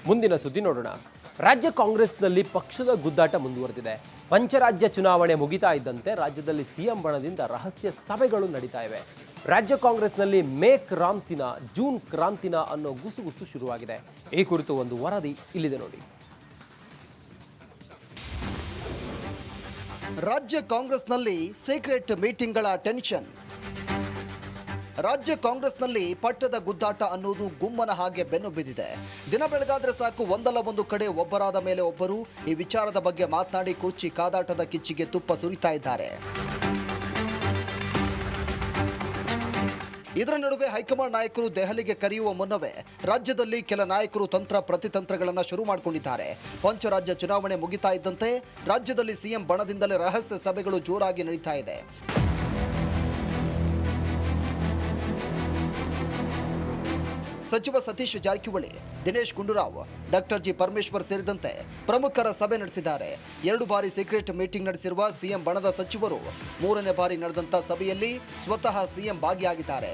ಮುಂದಿನ ಸುದ್ದಿ ನೋಡೋಣ. ರಾಜ್ಯ ಕಾಂಗ್ರೆಸ್ನಲ್ಲಿ ಪಕ್ಷದ ಗುದ್ದಾಟ ಮುಂದುವರೆದಿದೆ. ಪಂಚರಾಜ್ಯ ಚುನಾವಣೆ ಮುಗಿತಾ ಇದ್ದಂತೆ ರಾಜ್ಯದಲ್ಲಿ ಸಿಎಂ ಬಣದಿಂದ ರಹಸ್ಯ ಸಭೆಗಳು ನಡೀತಾ ಇವೆ. ರಾಜ್ಯ ಕಾಂಗ್ರೆಸ್ನಲ್ಲಿ ಮೇ ಕ್ರಾಂತಿನ ಜೂನ್ ಕ್ರಾಂತಿನ ಅನ್ನೋ ಗುಸುಗುಸು ಶುರುವಾಗಿದೆ. ಈ ಕುರಿತು ಒಂದು ವರದಿ ಇಲ್ಲಿದೆ ನೋಡಿ. ರಾಜ್ಯ ಕಾಂಗ್ರೆಸ್ನಲ್ಲಿ ಸೀಕ್ರೆಟ್ ಮೀಟಿಂಗ್ಗಳ ಟೆನ್ಷನ್. ರಾಜ್ಯ ಕಾಂಗ್ರೆಸ್ನಲ್ಲಿ ಪಟ್ಟದ ಗುದ್ದಾಟ ಅನ್ನೋದು ಗುಮ್ಮನ ಹಾಗೆ ಬೆನ್ನು ಬಿದ್ದಿದೆ. ದಿನ ಬೆಳಗಾದ್ರೆ ಸಾಕು ಒಂದಲ್ಲ ಒಂದು ಕಡೆ ಒಬ್ಬರಾದ ಮೇಲೆ ಒಬ್ಬರು ಈ ವಿಚಾರದ ಬಗ್ಗೆ ಮಾತನಾಡಿ ಕುರ್ಚಿ ಕಾದಾಟದ ಕಿಚ್ಚಿಗೆ ತುಪ್ಪ ಸುರಿತಾ ಇದ್ದಾರೆ. ಇದರ ನಡುವೆ ಹೈಕಮಾಂಡ್ ನಾಯಕರು ದೆಹಲಿಗೆ ಕರೆಯುವ ಮುನ್ನವೇ ರಾಜ್ಯದಲ್ಲಿ ಕೆಲ ನಾಯಕರು ತಂತ್ರ ಪ್ರತಿತಂತ್ರಗಳನ್ನು ಶುರು ಮಾಡಿಕೊಂಡಿದ್ದಾರೆ. ಪಂಚರಾಜ್ಯ ಚುನಾವಣೆ ಮುಗಿತಾ ಇದ್ದಂತೆ ರಾಜ್ಯದಲ್ಲಿ ಸಿಎಂ ಬಣದಿಂದಲೇ ರಹಸ್ಯ ಸಭೆಗಳು ಜೋರಾಗಿ ನಡೀತಾ ಇದೆ. ಸಚಿವ ಸತೀಶ್ ಜಾರಕಿಹೊಳಿ, ದಿನೇಶ್ ಗುಂಡೂರಾವ್, ಡಾಕ್ಟರ್ ಜಿ ಪರಮೇಶ್ವರ್ ಸೇರಿದಂತೆ ಪ್ರಮುಖರ ಸಭೆ ನಡೆಸಿದ್ದಾರೆ. 2 ಬಾರಿ ಸೀಕ್ರೆಟ್ ಮೀಟಿಂಗ್ ನಡೆಸಿರುವ ಸಿಎಂ ಬಣದ ಸಚಿವರು 3ನೇ ಬಾರಿ ನಡೆದಂತ ಸಭೆಯಲ್ಲಿ ಸ್ವತಃ ಸಿಎಂ ಭಾಗಿಯಾಗಿದ್ದಾರೆ.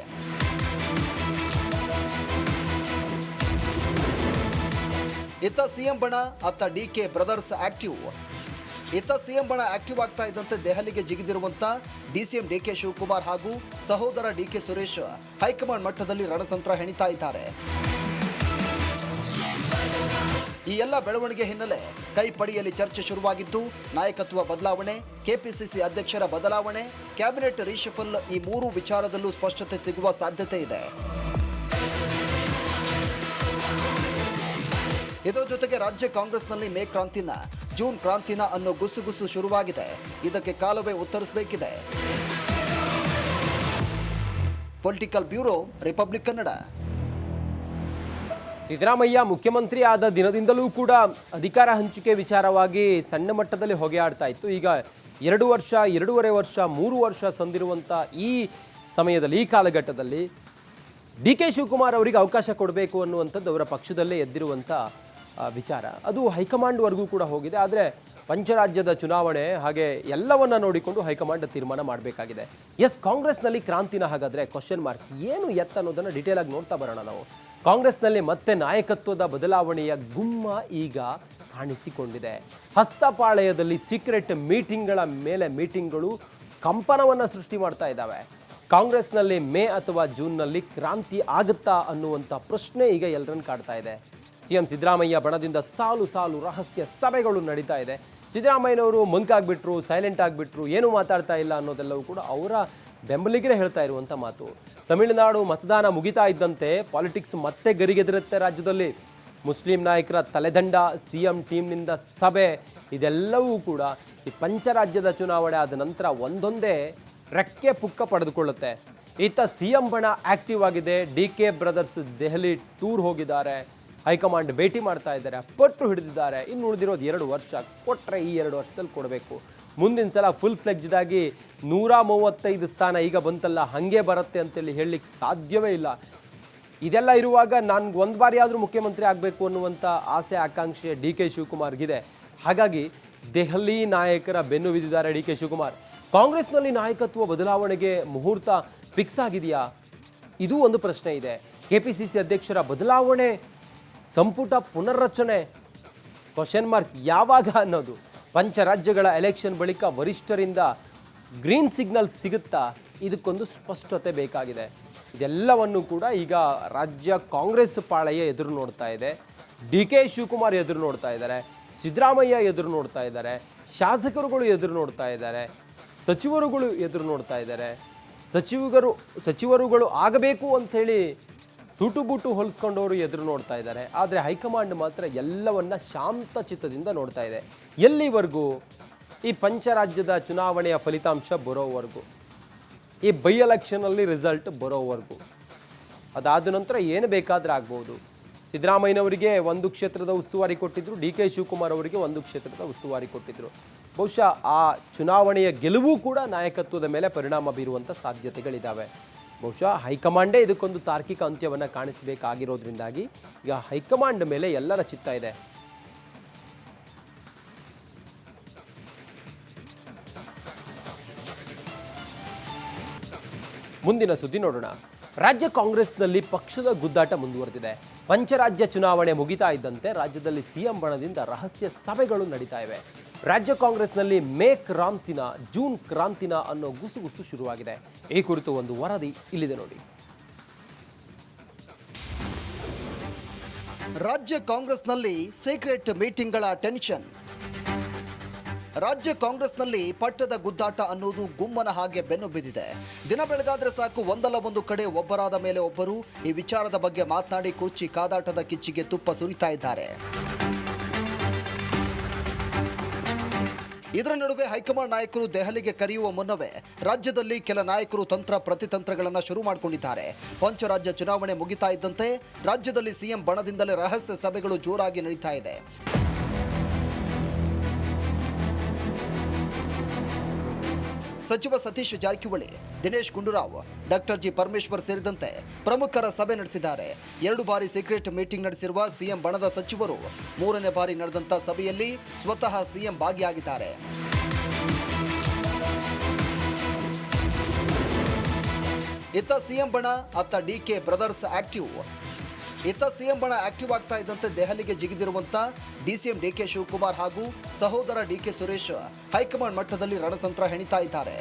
ಇತ್ತ ಸಿಎಂ ಬಣ, ಅತ್ತ ಡಿಕೆ ಬ್ರದರ್ಸ್ ಆಕ್ಟಿವ್. ಇತ್ತ ಸಿಎಂ ಬಣ ಆಕ್ಟಿವ್ ಆಗ್ತಾ ಇದ್ದಂತೆ ದೆಹಲಿಗೆ ಜಿಗಿದಿರುವಂತ ಡಿಸಿಎಂ ಡಿಕೆ ಶಿವಕುಮಾರ್ ಹಾಗೂ ಸಹೋದರ ಡಿಕೆ ಸುರೇಶ್ ಹೈಕಮಾಂಡ್ ಮಟ್ಟದಲ್ಲಿ ರಣತಂತ್ರ ಹೆಣಿತಾ ಇದ್ದಾರೆ. ಈ ಎಲ್ಲ ಬೆಳವಣಿಗೆ ಹಿನ್ನೆಲೆ ಕೈಪಡಿಯಲ್ಲಿ ಚರ್ಚೆ ಶುರುವಾಗಿದ್ದು, ನಾಯಕತ್ವ ಬದಲಾವಣೆ, ಕೆಪಿಸಿಸಿ ಅಧ್ಯಕ್ಷರ ಬದಲಾವಣೆ, ಕ್ಯಾಬಿನೆಟ್ ರೀಶಫಲ್ ಈ 3 ವಿಚಾರದಲ್ಲೂ ಸ್ಪಷ್ಟತೆ ಸಿಗುವ ಸಾಧ್ಯತೆ ಇದೆ. ಇದರ ಜೊತೆಗೆ ರಾಜ್ಯ ಕಾಂಗ್ರೆಸ್ನಲ್ಲಿ ಮೇ ಕ್ರಾಂತಿನ ಜೂನ್ ಕ್ರಾಂತಿನ ಅನ್ನೋ ಗುಸುಗುಸು ಶುರುವಾಗಿದೆ. ಇದಕ್ಕೆ ಕಾಲವೇ ಉತ್ತರಿಸಬೇಕಿದೆ. Political bureau, Republic Kannada. Siddaramaiah ಮುಖ್ಯಮಂತ್ರಿ ಆದ ದಿನದಿಂದಲೂ ಕೂಡ ಅಧಿಕಾರ ಹಂಚಿಕೆ ವಿಚಾರವಾಗಿ ಸಣ್ಣ ಮಟ್ಟದಲ್ಲಿ ಹೊಗೆಯಾಡ್ತಾ ಇತ್ತು. ಈಗ 2 ವರ್ಷ, 2.5 ವರ್ಷ, 3 ವರ್ಷ ಸಂದಿರುವಂಥ ಈ ಸಮಯದಲ್ಲಿ, ಈ ಕಾಲಘಟ್ಟದಲ್ಲಿ ಡಿಕೆ ಶಿವಕುಮಾರ್ ಅವರಿಗೆ ಅವಕಾಶ ಕೊಡಬೇಕು ಅನ್ನುವಂಥದ್ದು ಅವರ ಪಕ್ಷದಲ್ಲೇ ಎದ್ದಿರುವಂಥ ವಿಚಾರ. ಅದು ಹೈಕಮಾಂಡ್ವರೆಗೂ ಕೂಡ ಹೋಗಿದೆ. ಆದರೆ ಪಂಚರಾಜ್ಯದ ಚುನಾವಣೆ ಹಾಗೆ ಎಲ್ಲವನ್ನ ನೋಡಿಕೊಂಡು ಹೈಕಮಾಂಡ್ ತೀರ್ಮಾನ ಮಾಡಬೇಕಾಗಿದೆ. ಎಸ್, ಕಾಂಗ್ರೆಸ್ನಲ್ಲಿ ಕ್ರಾಂತಿನ ಹಾಗಾದರೆ ಕ್ವಶನ್ ಮಾರ್ಕ್ ಏನು ಎತ್ತ ಅನ್ನೋದನ್ನು ಡೀಟೇಲ್ ಆಗಿ ನೋಡ್ತಾ ಬರೋಣ ನಾವು. ಕಾಂಗ್ರೆಸ್ನಲ್ಲಿ ಮತ್ತೆ ನಾಯಕತ್ವದ ಬದಲಾವಣೆಯ ಗುಮ್ಮ ಈಗ ಕಾಣಿಸಿಕೊಂಡಿದೆ. ಹಸ್ತಪಾಳಯದಲ್ಲಿ ಸೀಕ್ರೆಟ್ ಮೀಟಿಂಗ್ಗಳ ಮೇಲೆ ಮೀಟಿಂಗ್ಗಳು ಕಂಪನವನ್ನು ಸೃಷ್ಟಿ ಮಾಡ್ತಾ ಇದ್ದಾವೆ. ಕಾಂಗ್ರೆಸ್ನಲ್ಲಿ ಮೇ ಅಥವಾ ಜೂನ್ನಲ್ಲಿ ಕ್ರಾಂತಿ ಆಗುತ್ತಾ ಅನ್ನುವಂಥ ಪ್ರಶ್ನೆ ಈಗ ಎಲ್ಲರನ್ನು ಕಾಡ್ತಾ ಇದೆ. ಸಿಎಂ ಸಿದ್ದರಾಮಯ್ಯ ಬಣದಿಂದ ಸಾಲು ಸಾಲು ರಹಸ್ಯ ಸಭೆಗಳು ನಡೀತಾ ಇದೆ. ಸಿದ್ದರಾಮಯ್ಯನವರು ಮಂಕಾಗ್ಬಿಟ್ರು, ಸೈಲೆಂಟ್ ಆಗಿಬಿಟ್ರು, ಏನೂ ಮಾತಾಡ್ತಾ ಇಲ್ಲ ಅನ್ನೋದೆಲ್ಲವೂ ಕೂಡ ಅವರ ಬೆಂಬಲಿಗರೇ ಹೇಳ್ತಾ ಇರುವಂಥ ಮಾತು. ತಮಿಳುನಾಡು ಮತದಾನ ಮುಗಿತಾ ಇದ್ದಂತೆ ಪಾಲಿಟಿಕ್ಸ್ ಮತ್ತೆ ಗರಿಗೆದರುತ್ತೆ ರಾಜ್ಯದಲ್ಲಿ. ಮುಸ್ಲಿಂ ನಾಯಕರ ತಲೆದಂಡ, ಸಿಎಂ ಟೀಮ್ನಿಂದ ಸಭೆ, ಇದೆಲ್ಲವೂ ಕೂಡ ಈ ಪಂಚರಾಜ್ಯದ ಚುನಾವಣೆ ಆದ ನಂತರ ಒಂದೊಂದೇ ರೆಕ್ಕೆ ಪುಕ್ಕ ಪಡೆದುಕೊಳ್ಳುತ್ತೆ. ಇತ್ತ ಸಿಎಂ ಬಣ ಆಕ್ಟಿವ್ ಆಗಿದೆ. ಡಿಕೆ ಬ್ರದರ್ಸ್ ದೆಹಲಿ ಟೂರ್ ಹೋಗಿದ್ದಾರೆ, ಹೈಕಮಾಂಡ್ ಭೇಟಿ ಮಾಡ್ತಾ ಇದ್ದಾರೆ, ಪಟ್ಟು ಹಿಡಿದಿದ್ದಾರೆ. ಇನ್ನು ಉಳಿದಿರೋದು 2 ವರ್ಷ. ಕೊಟ್ಟರೆ ಈ 2 ವರ್ಷದಲ್ಲಿ ಕೊಡಬೇಕು. ಮುಂದಿನ ಸಲ ಫುಲ್ ಫ್ಲೆಡ್ಜ್ಡ್ ಆಗಿ 135 ಸ್ಥಾನ ಈಗ ಬಂತಲ್ಲ, ಹಾಗೆ ಬರುತ್ತೆ ಅಂತೇಳಿ ಹೇಳಲಿಕ್ಕೆ ಸಾಧ್ಯವೇ ಇಲ್ಲ. ಇದೆಲ್ಲ ಇರುವಾಗ ನಾನು 1 ಬಾರಿ ಆದರೂ ಮುಖ್ಯಮಂತ್ರಿ ಆಗಬೇಕು ಅನ್ನುವಂಥ ಆಸೆ, ಆಕಾಂಕ್ಷೆ ಡಿಕೆ ಶಿವಕುಮಾರ್ಗಿದೆ. ಹಾಗಾಗಿ ದೆಹಲಿ ನಾಯಕರ ಬೆನ್ನು ಬಿದ್ದಿದ್ದಾರೆ ಡಿಕೆ ಶಿವಕುಮಾರ್. ಕಾಂಗ್ರೆಸ್ನಲ್ಲಿ ನಾಯಕತ್ವ ಬದಲಾವಣೆಗೆ ಮುಹೂರ್ತ ಫಿಕ್ಸ್ ಆಗಿದೆಯಾ? ಇದು ಒಂದು ಪ್ರಶ್ನೆ ಇದೆ. ಕೆಪಿಸಿಸಿ ಅಧ್ಯಕ್ಷರ ಬದಲಾವಣೆ, ಸಂಪುಟ ಪುನರ್ರಚನೆ, ಕ್ವಶನ್ ಮಾರ್ಕ್ ಯಾವಾಗ ಅನ್ನೋದು. ಪಂಚರಾಜ್ಯಗಳ ಎಲೆಕ್ಷನ್ ಬಳಿಕ ವರಿಷ್ಠರಿಂದ ಗ್ರೀನ್ ಸಿಗ್ನಲ್ ಸಿಗುತ್ತಾ? ಇದಕ್ಕೊಂದು ಸ್ಪಷ್ಟತೆ ಬೇಕಾಗಿದೆ. ಇದೆಲ್ಲವನ್ನು ಕೂಡ ಈಗ ರಾಜ್ಯ ಕಾಂಗ್ರೆಸ್ ಪಾಳೆಯ ಎದುರು ನೋಡ್ತಾ ಇದೆ. ಡಿಕೆ ಶಿವಕುಮಾರ್ ಎದುರು ನೋಡ್ತಾ ಇದ್ದಾರೆ, ಸಿದ್ದರಾಮಯ್ಯ ಎದುರು ನೋಡ್ತಾ ಇದ್ದಾರೆ, ಶಾಸಕರುಗಳು ಎದುರು ನೋಡ್ತಾ ಇದ್ದಾರೆ, ಸಚಿವರುಗಳು ಎದುರು ನೋಡ್ತಾ ಇದ್ದಾರೆ. ಸಚಿವರುಗಳು ಆಗಬೇಕು ಅಂಥೇಳಿ ಸೂಟುಬೂಟು ಹೊಲಿಸ್ಕೊಂಡವರು ಎದುರು ನೋಡ್ತಾ ಇದ್ದಾರೆ. ಆದರೆ ಹೈಕಮಾಂಡ್ ಮಾತ್ರ ಎಲ್ಲವನ್ನ ಶಾಂತ ಚಿತ್ತದಿಂದ ನೋಡ್ತಾ ಇದೆ. ಎಲ್ಲಿವರೆಗೂ? ಈ ಪಂಚರಾಜ್ಯದ ಚುನಾವಣೆಯ ಫಲಿತಾಂಶ ಬರೋವರೆಗೂ, ಈ ಬೈ ಎಲೆಕ್ಷನಲ್ಲಿ ರಿಸಲ್ಟ್ ಬರೋವರೆಗೂ. ಅದಾದ ನಂತರ ಏನು ಬೇಕಾದರೂ ಆಗ್ಬೋದು. ಸಿದ್ದರಾಮಯ್ಯನವರಿಗೆ 1 ಕ್ಷೇತ್ರದ ಉಸ್ತುವಾರಿ ಕೊಟ್ಟಿದ್ರು, ಡಿಕೆ ಶಿವಕುಮಾರ್ ಅವರಿಗೆ 1 ಕ್ಷೇತ್ರದ ಉಸ್ತುವಾರಿ ಕೊಟ್ಟಿದ್ರು. ಬಹುಶಃ ಆ ಚುನಾವಣೆಯ ಗೆಲುವು ಕೂಡ ನಾಯಕತ್ವದ ಮೇಲೆ ಪರಿಣಾಮ ಬೀರುವಂಥ ಸಾಧ್ಯತೆಗಳಿದ್ದಾವೆ. ಬಹುಶಃ ಹೈಕಮಾಂಡೇ ಇದಕ್ಕೊಂದು ತಾರ್ಕಿಕ ಅಂತ್ಯವನ್ನು ಕಾಣಿಸಬೇಕಾಗಿರೋದ್ರಿಂದಾಗಿ ಈಗ ಹೈಕಮಾಂಡ್ ಮೇಲೆ ಎಲ್ಲರ ಚಿತ್ತ ಇದೆ. ಮುಂದಿನ ಸುದ್ದಿ ನೋಡೋಣ. ರಾಜ್ಯ ಕಾಂಗ್ರೆಸ್ನಲ್ಲಿ ಪಕ್ಷದ ಗುದ್ದಾಟ ಮುಂದುವರೆದಿದೆ. ಪಂಚರಾಜ್ಯ ಚುನಾವಣೆ ಮುಗಿತಾ ಇದ್ದಂತೆ ರಾಜ್ಯದಲ್ಲಿ ಸಿಎಂ ಬಣದಿಂದ ರಹಸ್ಯ ಸಭೆಗಳು ನಡೀತಾ ಇವೆ. ರಾಜ್ಯ ಕಾಂಗ್ರೆಸ್ನಲ್ಲಿ ಮೇ ಕ್ರಾಂತಿನ ಜೂನ್ ಕ್ರಾಂತಿನ ಅನ್ನೋ ಗುಸುಗುಸು ಶುರುವಾಗಿದೆ. ಈ ಕುರಿತು ಒಂದು ವರದಿ ಇಲ್ಲಿದೆ ನೋಡಿ. ರಾಜ್ಯ ಕಾಂಗ್ರೆಸ್ನಲ್ಲಿ ಸೀಕ್ರೆಟ್ ಮೀಟಿಂಗ್ಗಳ ಟೆನ್ಷನ್. ರಾಜ್ಯ ಕಾಂಗ್ರೆಸ್ನಲ್ಲಿ ಪಟ್ಟದ ಗುದ್ದಾಟ ಅನ್ನೋದು ಗುಮ್ಮನ ಹಾಗೆ ಬೆನ್ನು ಬಿದ್ದಿದೆ. ದಿನ ಬೆಳಗಾದ್ರೆ ಸಾಕು ಒಂದಲ್ಲ ಒಂದು ಕಡೆ ಒಬ್ಬರಾದ ಮೇಲೆ ಒಬ್ಬರು ಈ ವಿಚಾರದ ಬಗ್ಗೆ ಮಾತನಾಡಿ ಕುರ್ಚಿ ಕಾದಾಟದ ಕಿಚ್ಚಿಗೆ ತುಪ್ಪ ಸುರಿತಾ ಇದ್ದಾರೆ. ಇದರ ನಡುವೆ ಹೈಕಮಾಂಡ್ ನಾಯಕರು ದೆಹಲಿಗೆ ಕರೆಯುವ ಮುನ್ನವೇ ರಾಜ್ಯದಲ್ಲಿ ಕೆಲ ನಾಯಕರು ತಂತ್ರ ಪ್ರತಿತಂತ್ರಗಳನ್ನು ಶುರು ಮಾಡಿಕೊಂಡಿದ್ದಾರೆ. ಪಂಚರಾಜ್ಯ ಚುನಾವಣೆ ಮುಗಿತಾ ಇದ್ದಂತೆ ರಾಜ್ಯದಲ್ಲಿ ಸಿಎಂ ಬಣದಿಂದಲೇ ರಹಸ್ಯ ಸಭೆಗಳು ಜೋರಾಗಿ ನಡೀತಾ ಇದೆ. ಸಚಿವ ಸತೀಶ್ ಜಾರಕಿಹೊಳಿ, ದಿನೇಶ್ ಗುಂಡೂರಾವ್, ಡಾಕ್ಟರ್ ಜಿ ಪರಮೇಶ್ವರ್ ಸೇರಿದಂತೆ ಪ್ರಮುಖರ ಸಭೆ ನಡೆಸಿದ್ದಾರೆ. 2 ಬಾರಿ ಸೀಕ್ರೆಟ್ ಮೀಟಿಂಗ್ ನಡೆಸಿರುವ ಸಿಎಂ ಬಣದ ಸಚಿವರು 3ನೇ ಬಾರಿ ನಡೆದಂತ ಸಭೆಯಲ್ಲಿ ಸ್ವತಃ ಸಿಎಂ ಭಾಗಿಯಾಗಿದ್ದಾರೆ. ಇತ್ತ ಸಿಎಂ ಬಣ, ಅತ್ತ ಡಿಕೆ ಬ್ರದರ್ಸ್ ಆಕ್ಟಿವ್. ಇತ್ತ ಸಿಎಂ ಬಣ ಆಕ್ಟಿವ್ ಆಗ್ತಾ ಇದ್ದಂತೆ ದೆಹಲಿಗೆ ಜಿಗಿದಿರುವಂತ ಡಿಸಿಎಂ ಡಿಕೆ ಶಿವಕುಮಾರ್ ಹಾಗೂ ಸಹೋದರ ಡಿಕೆ ಸುರೇಶ್ ಹೈಕಮಾಂಡ್ ಮಟ್ಟದಲ್ಲಿ ರಣತಂತ್ರ ಹೆಣಿತಾ ಇದ್ದಾರೆ.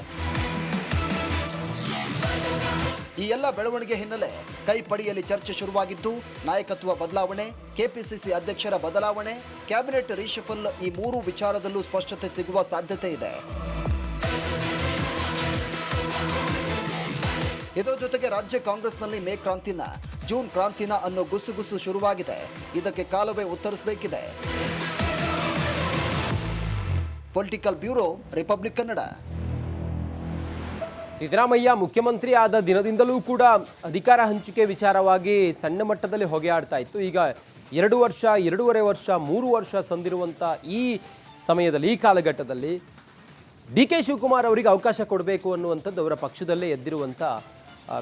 ಈ ಎಲ್ಲ ಬೆಳವಣಿಗೆ ಹಿನ್ನೆಲೆ ಕೈಪಡಿಯಲ್ಲಿ ಚರ್ಚೆ ಶುರುವಾಗಿದ್ದು, ನಾಯಕತ್ವ ಬದಲಾವಣೆ, ಕೆಪಿಸಿಸಿ ಅಧ್ಯಕ್ಷರ ಬದಲಾವಣೆ, ಕ್ಯಾಬಿನೆಟ್ ರೀಶಫಲ್ ಈ 3 ವಿಚಾರದಲ್ಲೂ ಸ್ಪಷ್ಟತೆ ಸಿಗುವ ಸಾಧ್ಯತೆ ಇದೆ. ಇದರ ಜೊತೆಗೆ ರಾಜ್ಯ ಕಾಂಗ್ರೆಸ್ನಲ್ಲಿ ಮೇ ಕ್ರಾಂತಿನ ಜೂನ್ ಕ್ರಾಂತಿನ ಅನ್ನೋ ಗುಸುಗುಸು ಶುರುವಾಗಿದೆ. ಇದಕ್ಕೆ ಕಾಲವೇ ಉತ್ತರಿಸಬೇಕಿದೆ. Political bureau, Republic Kannada. Siddaramaiah ಮುಖ್ಯಮಂತ್ರಿ ಆದ ದಿನದಿಂದಲೂ ಕೂಡ ಅಧಿಕಾರ ಹಂಚಿಕೆ ವಿಚಾರವಾಗಿ ಸಣ್ಣ ಮಟ್ಟದಲ್ಲಿ ಹೊಗೆಯಾಡ್ತಾ ಇತ್ತು. ಈಗ 2 ವರ್ಷ, 2.5 ವರ್ಷ, 3 ವರ್ಷ ಸಂದಿರುವಂಥ ಈ ಸಮಯದಲ್ಲಿ, ಈ ಕಾಲಘಟ್ಟದಲ್ಲಿ ಡಿ ಕೆ ಶಿವಕುಮಾರ್ ಅವರಿಗೆ ಅವಕಾಶ ಕೊಡಬೇಕು ಅನ್ನುವಂಥದ್ದು ಅವರ ಪಕ್ಷದಲ್ಲೇ ಎದ್ದಿರುವಂಥ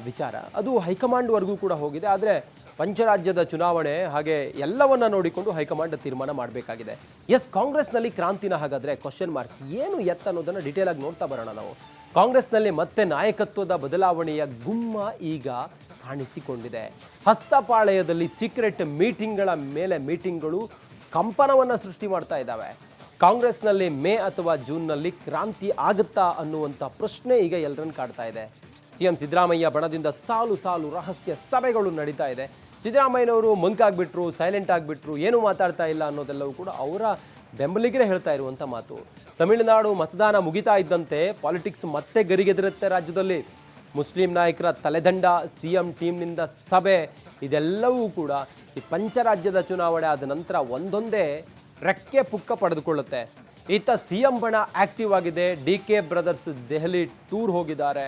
ವಿಚಾರ. ಅದು ಹೈಕಮಾಂಡ್ವರೆಗೂ ಕೂಡ ಹೋಗಿದೆ. ಆದರೆ ಪಂಚರಾಜ್ಯದ ಚುನಾವಣೆ ಹಾಗೆ ಎಲ್ಲವನ್ನ ನೋಡಿಕೊಂಡು ಹೈಕಮಾಂಡ್ ತೀರ್ಮಾನ ಮಾಡಬೇಕಾಗಿದೆ. ಎಸ್, ಕಾಂಗ್ರೆಸ್ನಲ್ಲಿ ಕ್ರಾಂತಿನ ಹಾಗಾದರೆ ಕ್ವಶನ್ ಮಾರ್ಕ್ ಏನು ಎತ್ತ ಅನ್ನೋದನ್ನು ಡೀಟೇಲ್ ಆಗಿ ನೋಡ್ತಾ ಬರೋಣ ನಾವು. ಕಾಂಗ್ರೆಸ್ನಲ್ಲಿ ಮತ್ತೆ ನಾಯಕತ್ವದ ಬದಲಾವಣೆಯ ಗುಮ್ಮ ಈಗ ಕಾಣಿಸಿಕೊಂಡಿದೆ. ಹಸ್ತಪಾಳಯದಲ್ಲಿ ಸೀಕ್ರೆಟ್ ಮೀಟಿಂಗ್ಗಳ ಮೇಲೆ ಮೀಟಿಂಗ್ಗಳು ಕಂಪನವನ್ನು ಸೃಷ್ಟಿ ಮಾಡ್ತಾ ಇದ್ದಾವೆ. ಕಾಂಗ್ರೆಸ್ನಲ್ಲಿ ಮೇ ಅಥವಾ ಜೂನ್ನಲ್ಲಿ ಕ್ರಾಂತಿ ಆಗುತ್ತಾ ಅನ್ನುವಂಥ ಪ್ರಶ್ನೆ ಈಗ ಎಲ್ಲರನ್ನು ಕಾಡ್ತಾ ಇದೆ. ಸಿಎಂ ಸಿದ್ದರಾಮಯ್ಯ ಬಣದಿಂದ ಸಾಲು ಸಾಲು ರಹಸ್ಯ ಸಭೆಗಳು ನಡೀತಾ ಇದೆ. ಸಿದ್ದರಾಮಯ್ಯನವರು ಮಂಕಾಗ್ಬಿಟ್ರು, ಸೈಲೆಂಟ್ ಆಗಿಬಿಟ್ರು, ಏನೂ ಮಾತಾಡ್ತಾ ಇಲ್ಲ ಅನ್ನೋದೆಲ್ಲವೂ ಕೂಡ ಅವರ ಬೆಂಬಲಿಗರೇ ಹೇಳ್ತಾ ಇರುವಂಥ ಮಾತು. ತಮಿಳುನಾಡು ಮತದಾನ ಮುಗಿತಾ ಇದ್ದಂತೆ ಪಾಲಿಟಿಕ್ಸ್ ಮತ್ತೆ ಗರಿಗೆದರುತ್ತೆ ರಾಜ್ಯದಲ್ಲಿ. ಮುಸ್ಲಿಂ ನಾಯಕರ ತಲೆದಂಡ, ಸಿಎಂ ಟೀಮ್ನಿಂದ ಸಭೆ, ಇದೆಲ್ಲವೂ ಕೂಡ ಈ ಪಂಚರಾಜ್ಯದ ಚುನಾವಣೆ ಆದ ನಂತರ ಒಂದೊಂದೇ ರೆಕ್ಕೆ ಪುಕ್ಕ ಪಡೆದುಕೊಳ್ಳುತ್ತೆ. ಈತ ಸಿಎಂ ಬಣ ಆಕ್ಟಿವ್ ಆಗಿದೆ. D K brothers Delhi tour ಹೋಗಿದ್ದಾರೆ,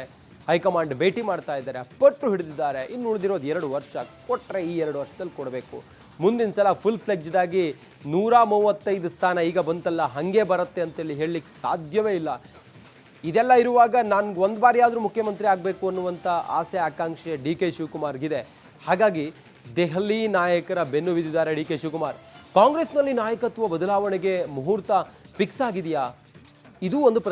ಹೈಕಮಾಂಡ್ ಭೇಟಿ ಮಾಡ್ತಾ ಇದ್ದಾರೆ, ಪಟ್ಟು ಹಿಡಿದಿದ್ದಾರೆ. ಇನ್ನು ಉಳಿದಿರೋದು 2 ವರ್ಷ ಕೊಟ್ಟರೆ ಈ 2 ವರ್ಷದಲ್ಲಿ ಕೊಡಬೇಕು. ಮುಂದಿನ ಸಲ ಫುಲ್ ಫ್ಲೆಡ್ಜ್ಡ್ ಆಗಿ 135 ಸ್ಥಾನ ಈಗ ಬಂತಲ್ಲ ಹಾಗೆ ಬರುತ್ತೆ ಅಂತೇಳಿ ಹೇಳಲಿಕ್ಕೆ ಸಾಧ್ಯವೇ ಇಲ್ಲ. ಇದೆಲ್ಲ ಇರುವಾಗ ನಾನು ಒಂದು ಬಾರಿ ಆದರೂ ಮುಖ್ಯಮಂತ್ರಿ ಆಗಬೇಕು ಅನ್ನುವಂಥ ಆಸೆ ಆಕಾಂಕ್ಷೆ ಡಿ ಕೆ ಶಿವಕುಮಾರ್ಗಿದೆ. ಹಾಗಾಗಿ ದೆಹಲಿ ನಾಯಕರ ಬೆನ್ನು ಬಿದ್ದಿದ್ದಾರೆ ಡಿ ಕೆ ಶಿವಕುಮಾರ್. ಕಾಂಗ್ರೆಸ್ನಲ್ಲಿ ನಾಯಕತ್ವ ಬದಲಾವಣೆಗೆ ಮುಹೂರ್ತ ಫಿಕ್ಸ್ ಆಗಿದೆಯಾ? ಇದು ಒಂದು ಪ್ರಶ್ನೆ.